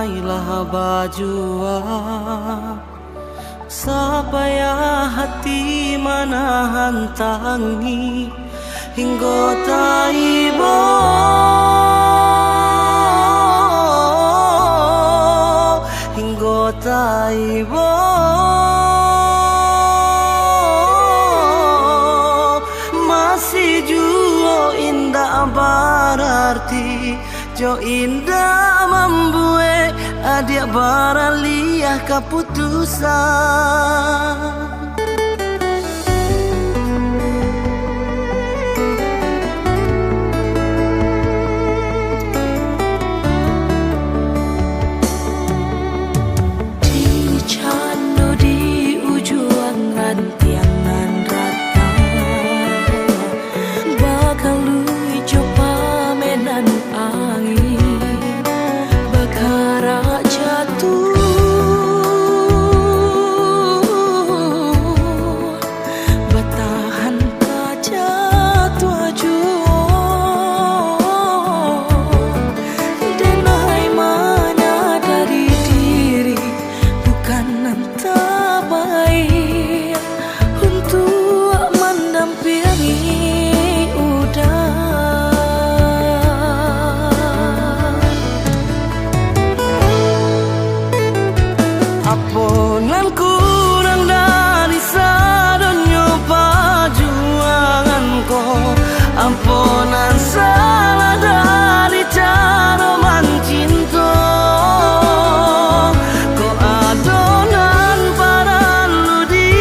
mailah bajua supaya hati menahan tangi hingga taibo hingga taibo masih jua indah berarti jo indah membuat adik baraliah keputusan. Ampunan kurang dari sadonyo perjuanganku, ampunan salah dari cara mencinta. Kau adonan paralu di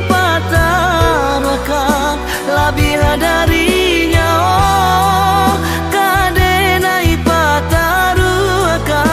patarakan lebih darinya kadenai patarukan.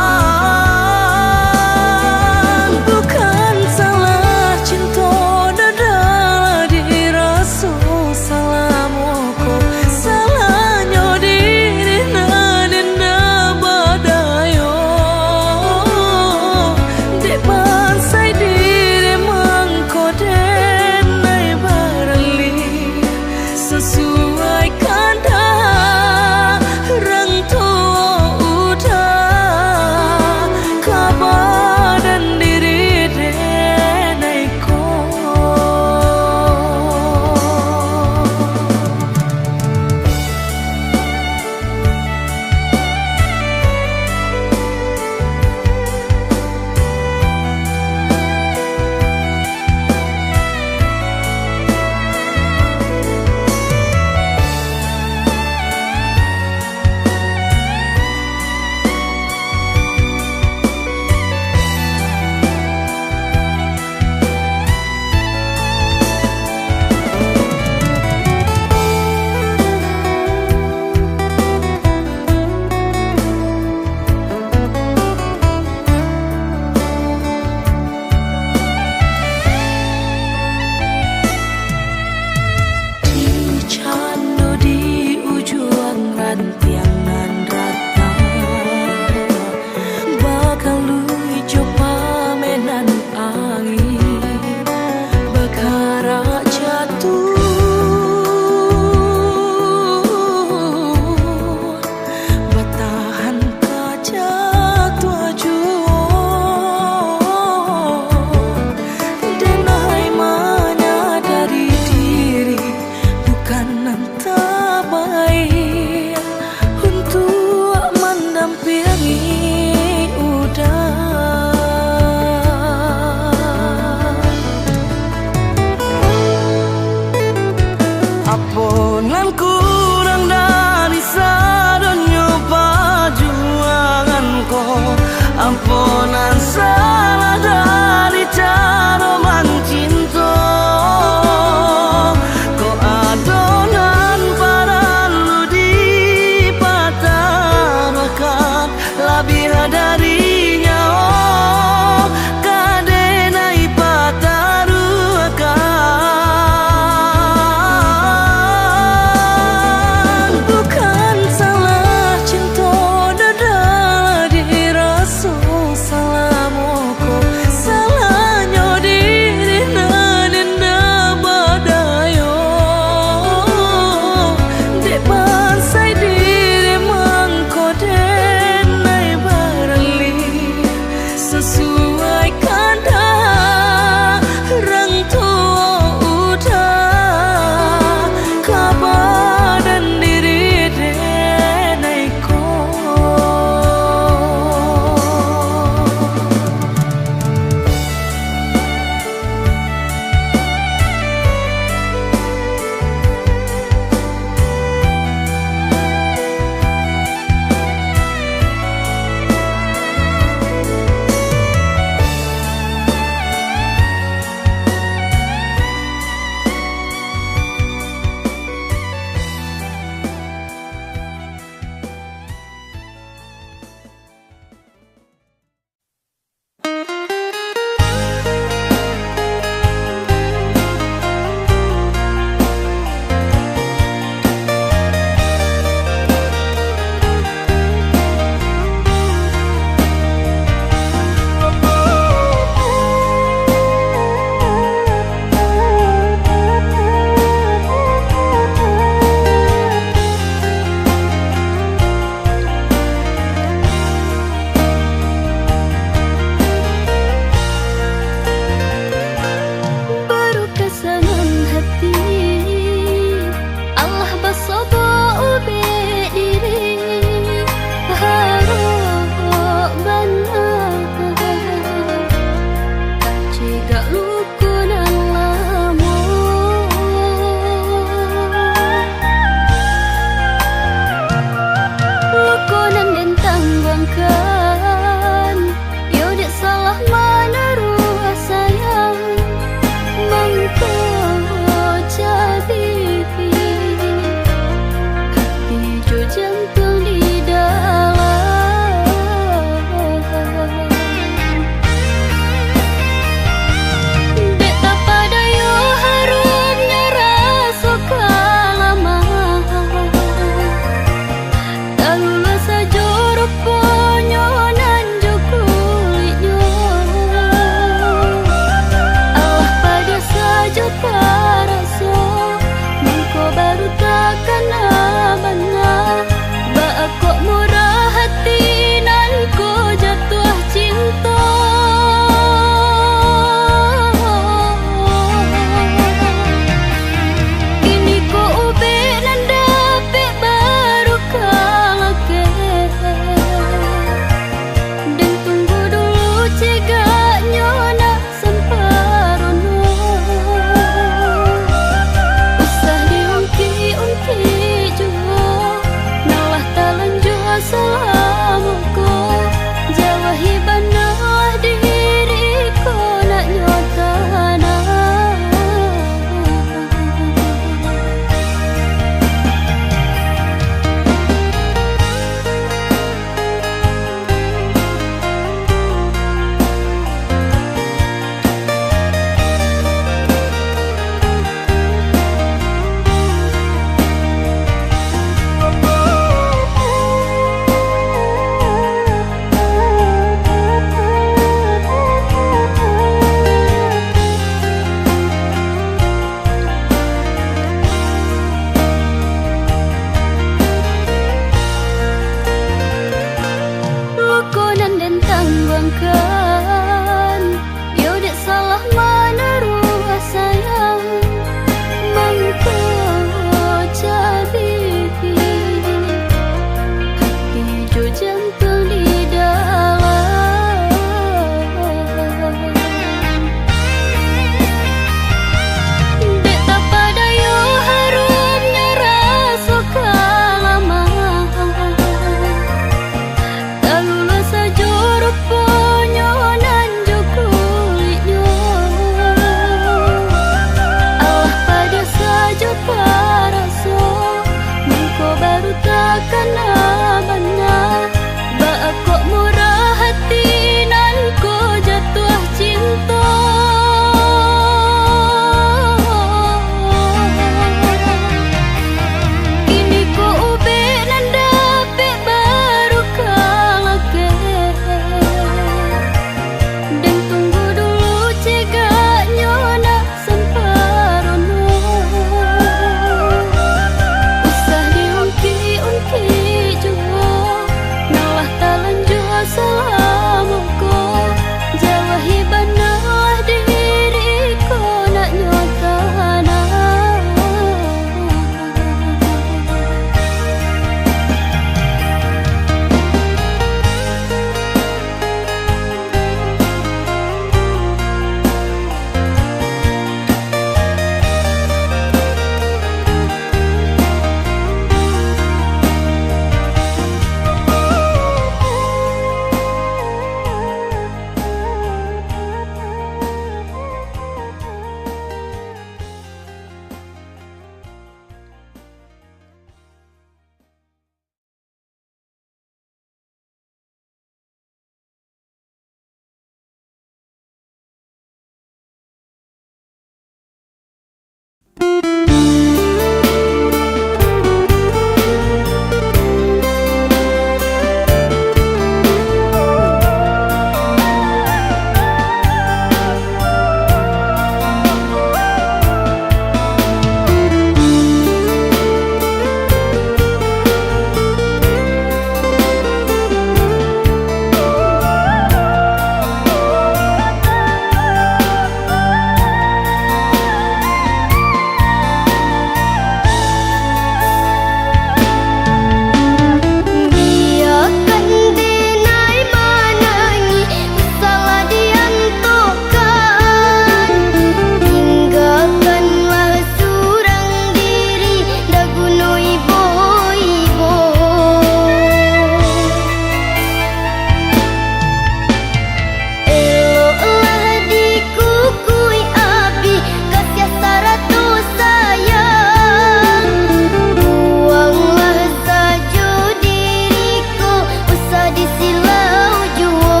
di silau juo,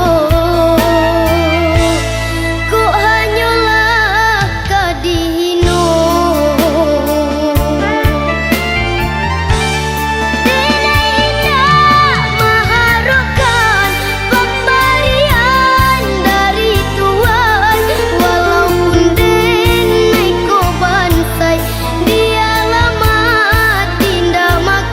ku hanyalah kadihino. Tidak mengharapkan pemberian dari Tuhan, walaupun denai ko bansai, dialah mati ndak makan.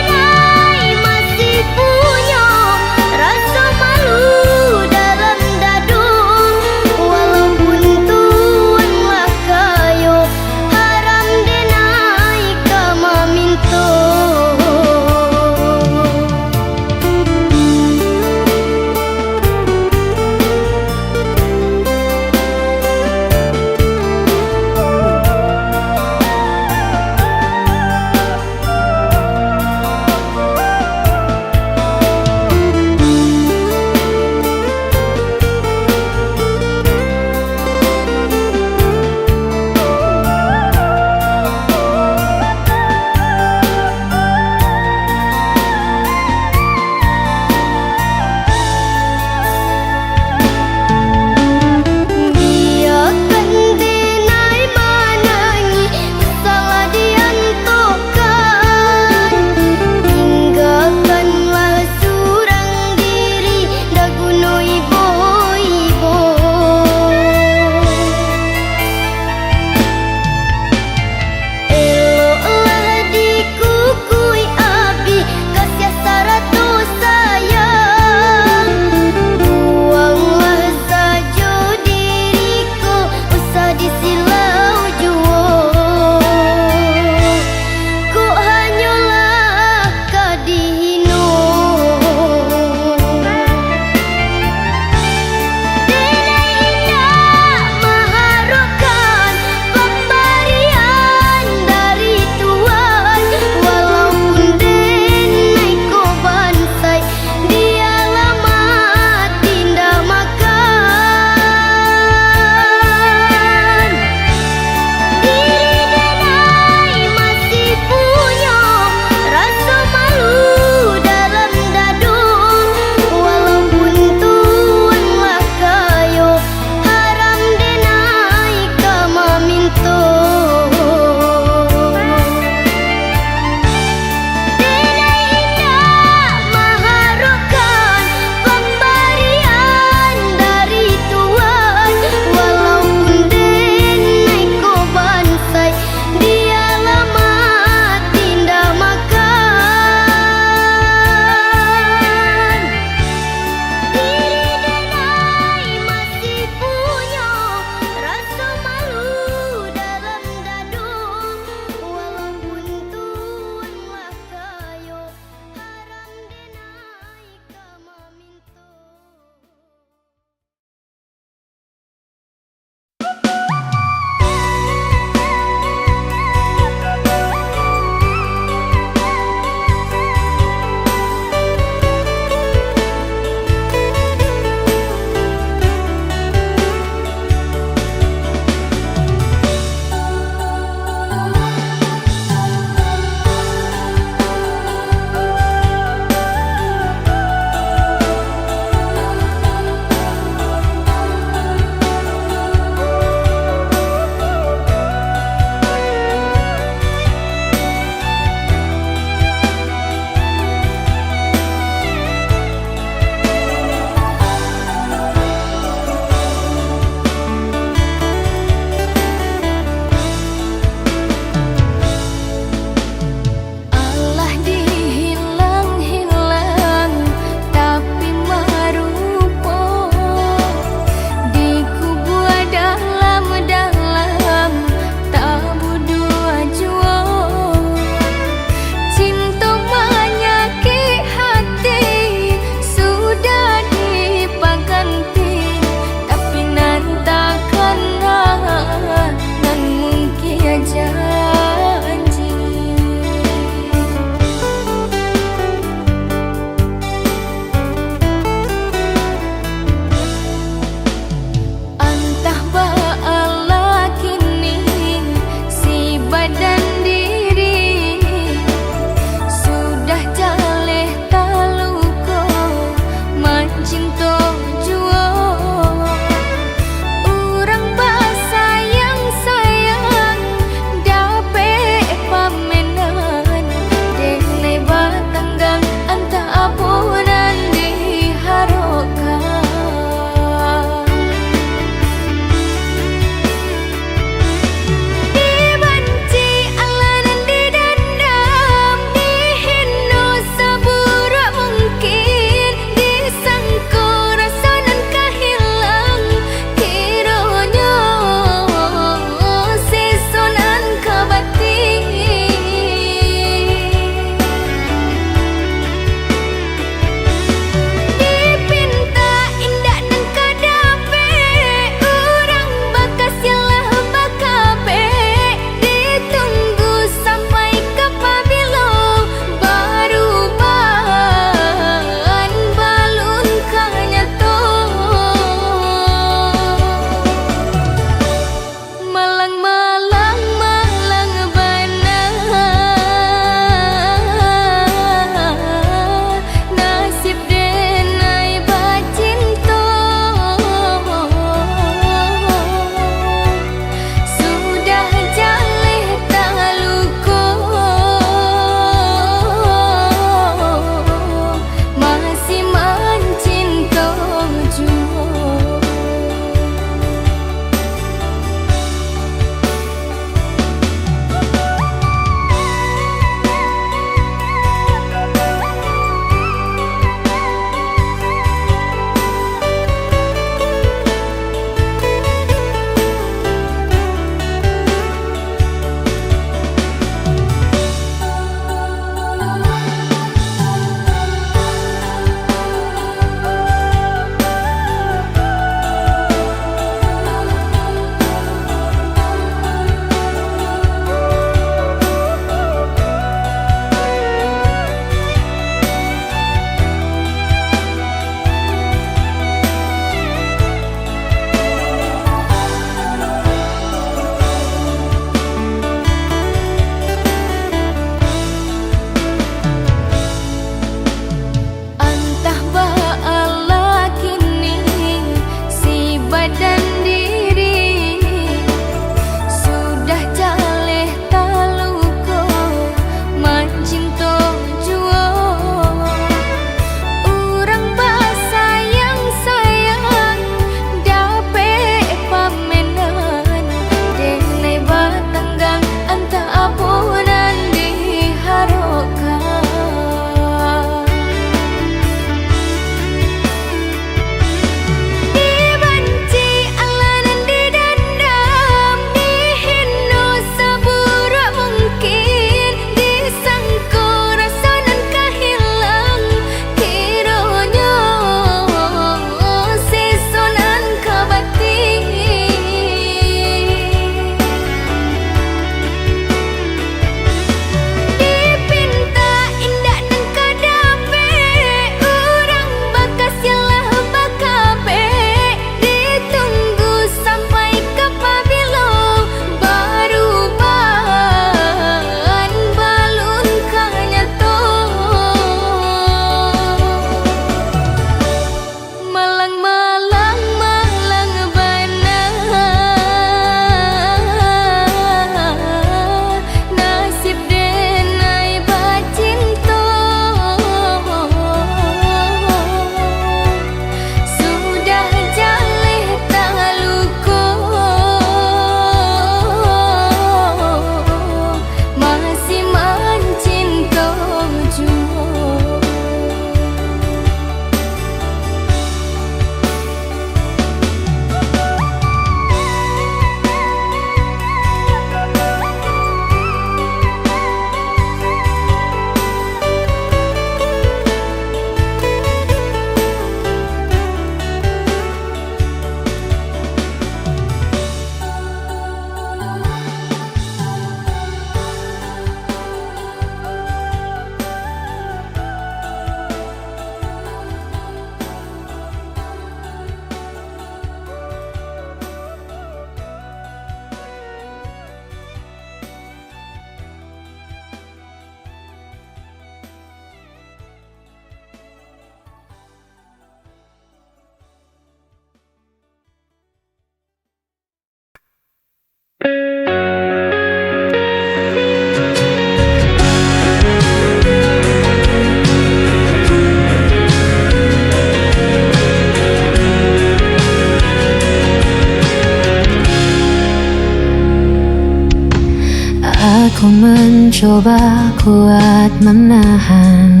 Ku mencoba kuat menahan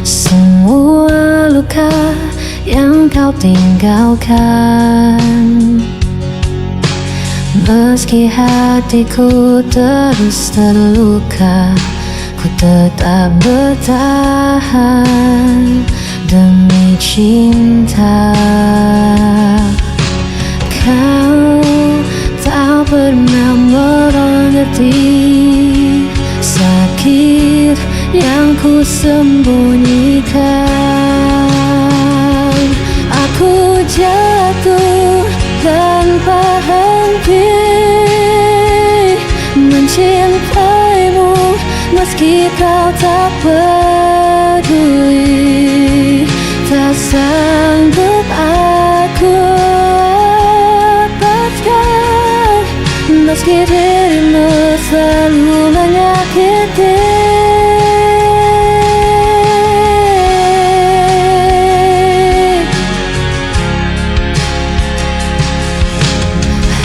semua luka yang kau tinggalkan. Meski hatiku terus terluka, ku tetap bertahan demi cinta. Kau tak pernah mengerti sakit yang ku sembunyikan. Aku jatuh tanpa henti mencintaimu, meski kau tak peduli. Tak sanggup aku lepaskan, meski dirimu selalu menyakiti.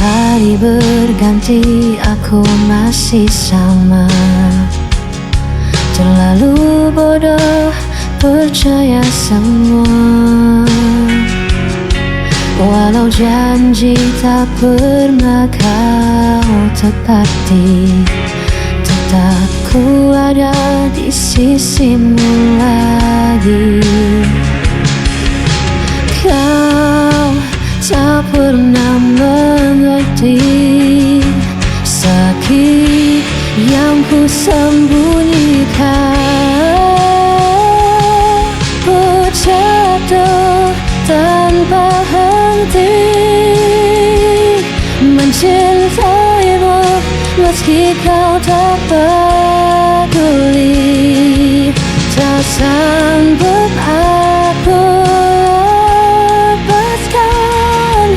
Hari berganti, aku masih sama, terlalu bodoh percaya semua. Walau janji tak pernah kau tepati, tetap ku ada di sisimu lagi. Kau tak pernah mengerti sakit yang ku sembunyikan. Ku jatuh tanpa henti mencintaimu, meski kau tak peduli. Tak sanggup aku lepaskan,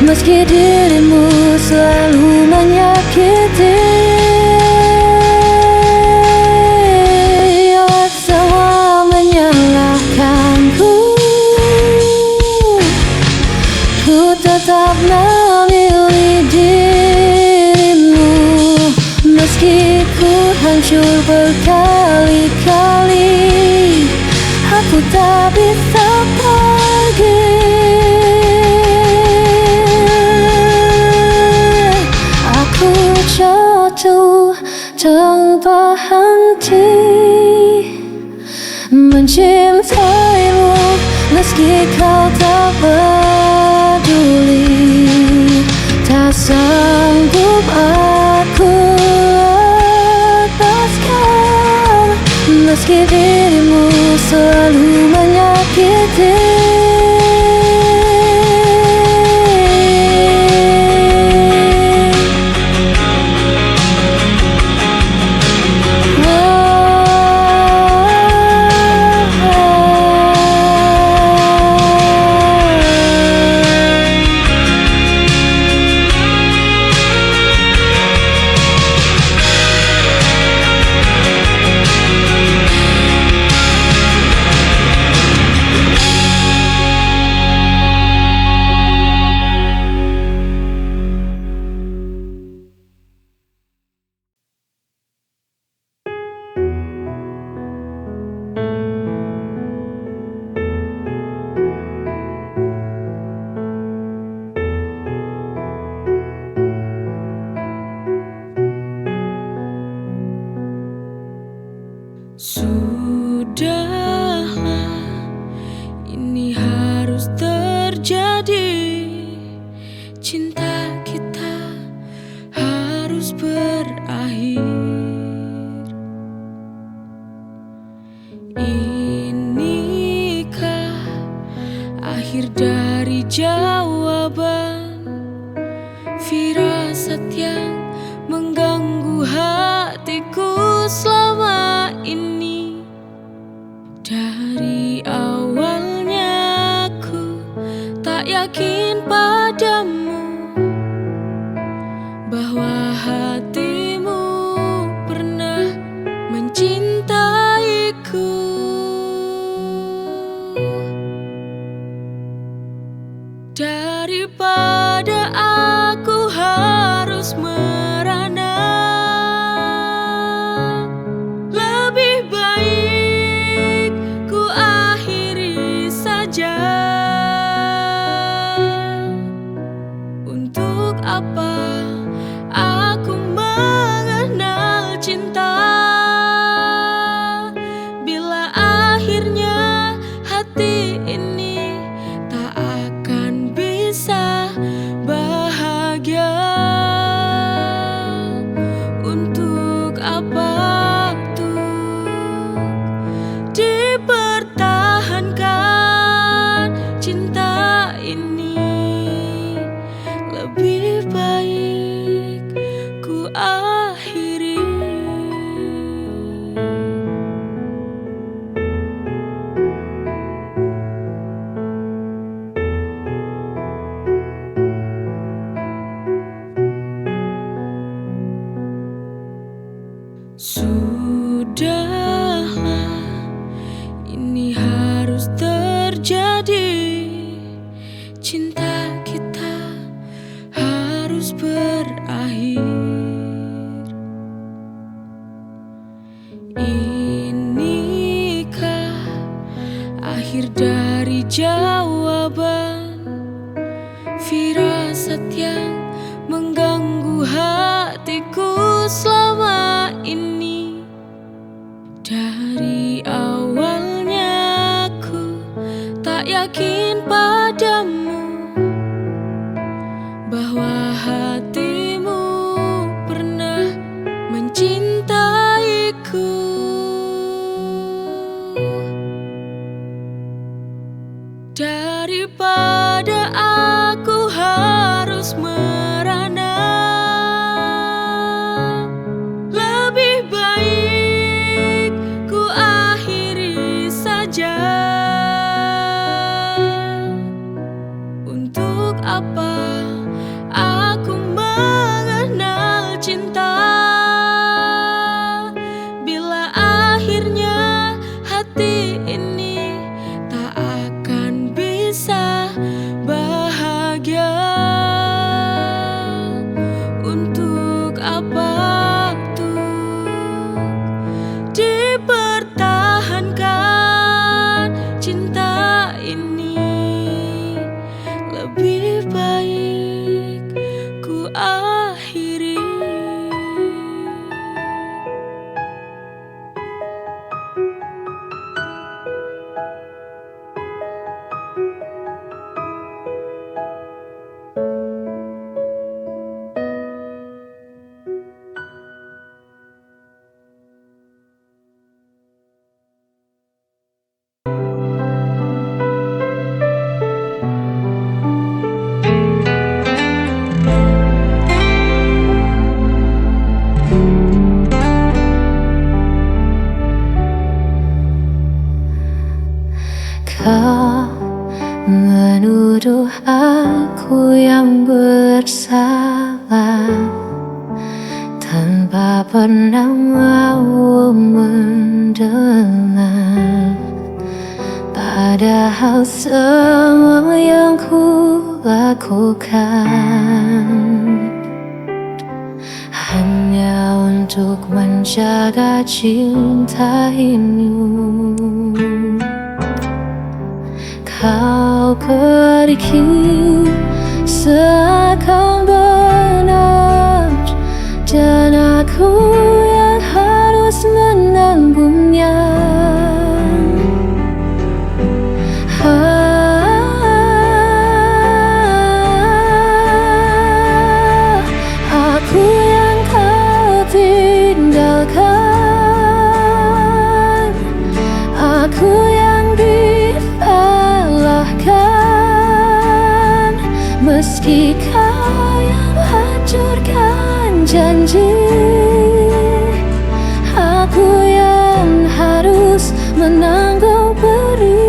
meski dirimu selalu menyakiti. Semua menyalahkanku, ku tetap memilih dirimu, meski ku hancur berkali-kali. Aku tak bisa pergi. Aku jatuh tanpa henti mencintaimu, meski kau tak peduli. Tak sanggup aku lepaskan, meski dirimu selalu menyakiti. Sudahlah, ini harus terjadi. Cinta kita harus berakhir. Inikah akhir dari jawaban firasat yang mengganggu hatiku selama ini? Dari awalnya aku tak yakin padamu bahwa hatimu pernah mencintaiku. Inikah akhir dari jawaban firasat yang mengganggu hatiku selama ini? Dari awalnya aku tak yakin padamu bahwa hatimu pernah mencintaiku. Daripada aku harus merana, lebih baik ku akhiri saja. Untuk apa aku mengenal cinta bila akhirnya hati ini tak akan bisa bahagia? Untuk apa tuh dipertahankan cinta ini? Lebih baik ku akhiri. Kau menuduh aku yang bersalah tanpa pernah mau mendengar. Padahal semua yang ku lakukan hanya untuk menjaga cinta ini. Kau pergi seakan benar, dan aku yang harus menanggungnya. Aku yang kau tinggalkan, aku yang disalahkan, meski kau yang hancurkan janji. Aku yang harus menanggung perih.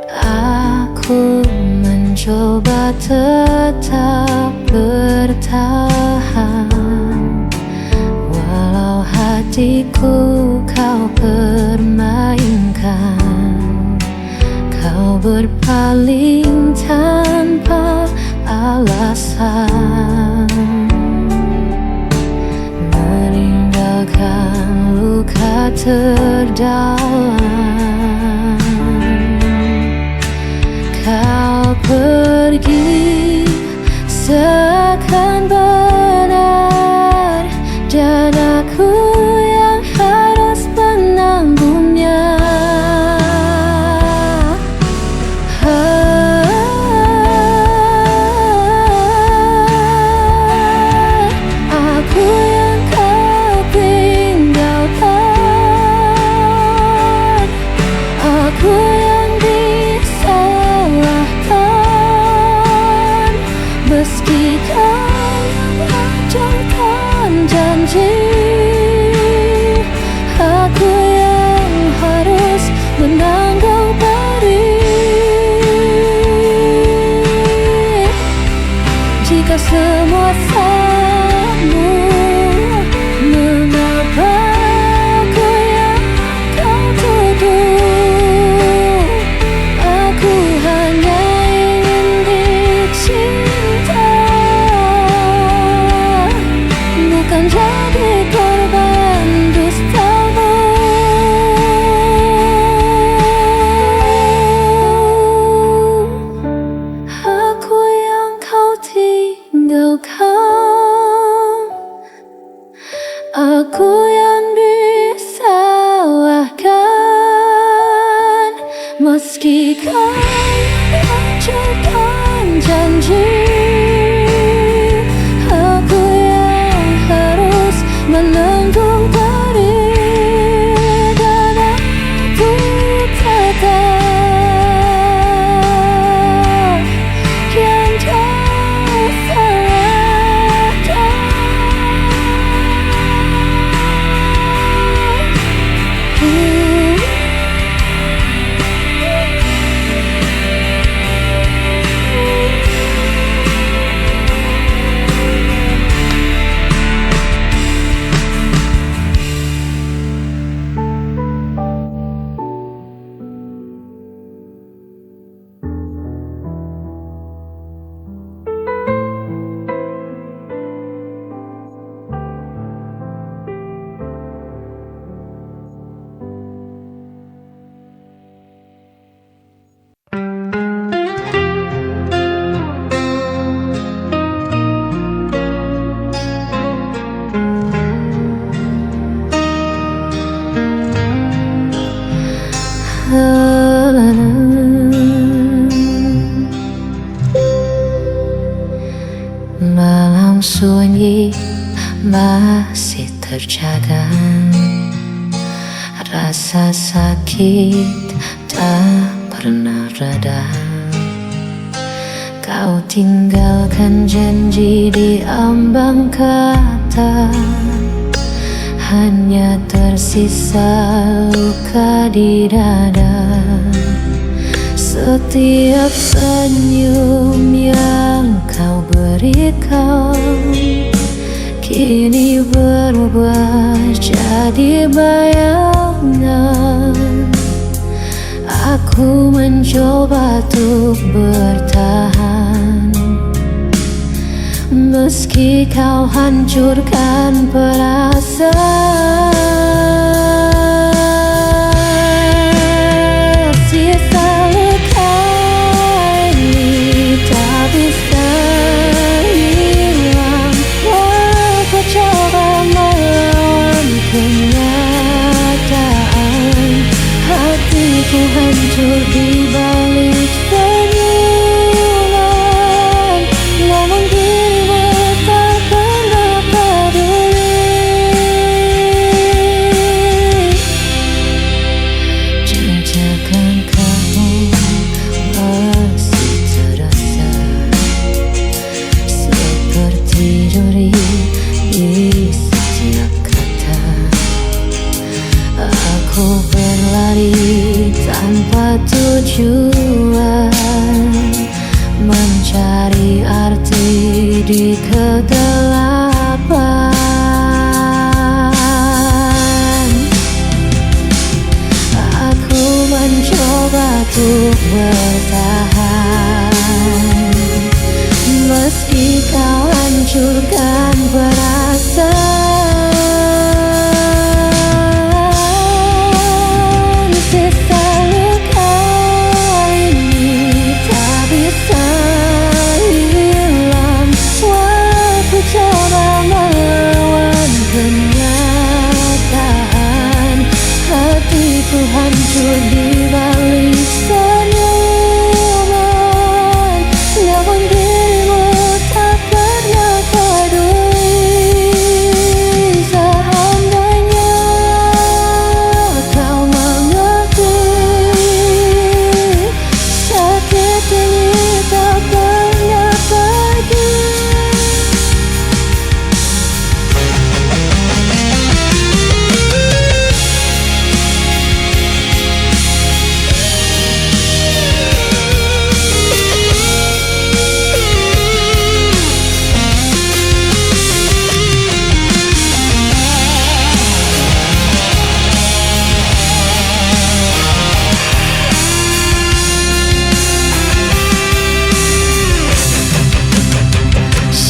Aku mencoba tetap bertahan, walau hatiku kau permainkan. Kau berpaling tanpa alasan, meninggalkan luka terdalam. Kau pergi seakan benar, dan aku yang harus menanggungnya. Aku yang kau tinggalkan, aku yang disalahkan, meski kau yang hancurkan janji. Aku yang harus menanggung perih. Jika semua salahmu, mengapa aku yang kau tuduh? Aku hanya ingin dicinta. meninggalkan aku yang disalahkan. Meski kau hancurkan janji, aku yang harus menanggung pedih. Dan aku tetap yang kau salahkan. Malam sunyi masih terjaga, rasa sakit tak pernah reda. Kau tinggalkan janji di ambang kata, hanya tersisa luka di dada. Setiap senyum yang kau berikan kini berubah jadi bayangan. Aku mencoba untuk bertahan, meski kau hancurkan perasaan. Sisa luka ini tak bisa hilang, aku coba melawan kenyataan. Hatiku hancur di balik senyuman, namun dirimu tak pernah peduli. Jejakan kamu masih terasa seperti duri di setiap kata. Aku berlari tanpa tujuan, mencari arti di kegelapan. Aku mencoba untuk bertahan, meski kau hancurkan perasaan. Sisa luka ini tak bisa hilang, aku coba melawan kenyataan. Hatiku hancur di balik senyuman, namun dirimu tak pernah peduli. Seandainya kau mengakui, sakit ini tak pernah pergi.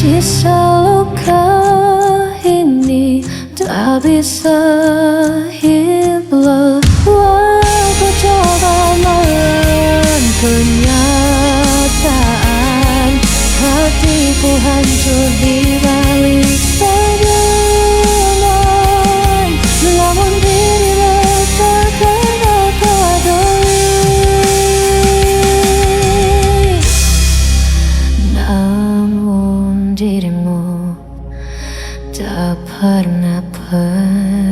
Sisa luka ini tak bisa hilang, aku coba melawan kenyataan. Hatiku Ku hancur di balik senyuman, namun dirimu takkan aku peduli. Namun dirimu tak pernah peduli.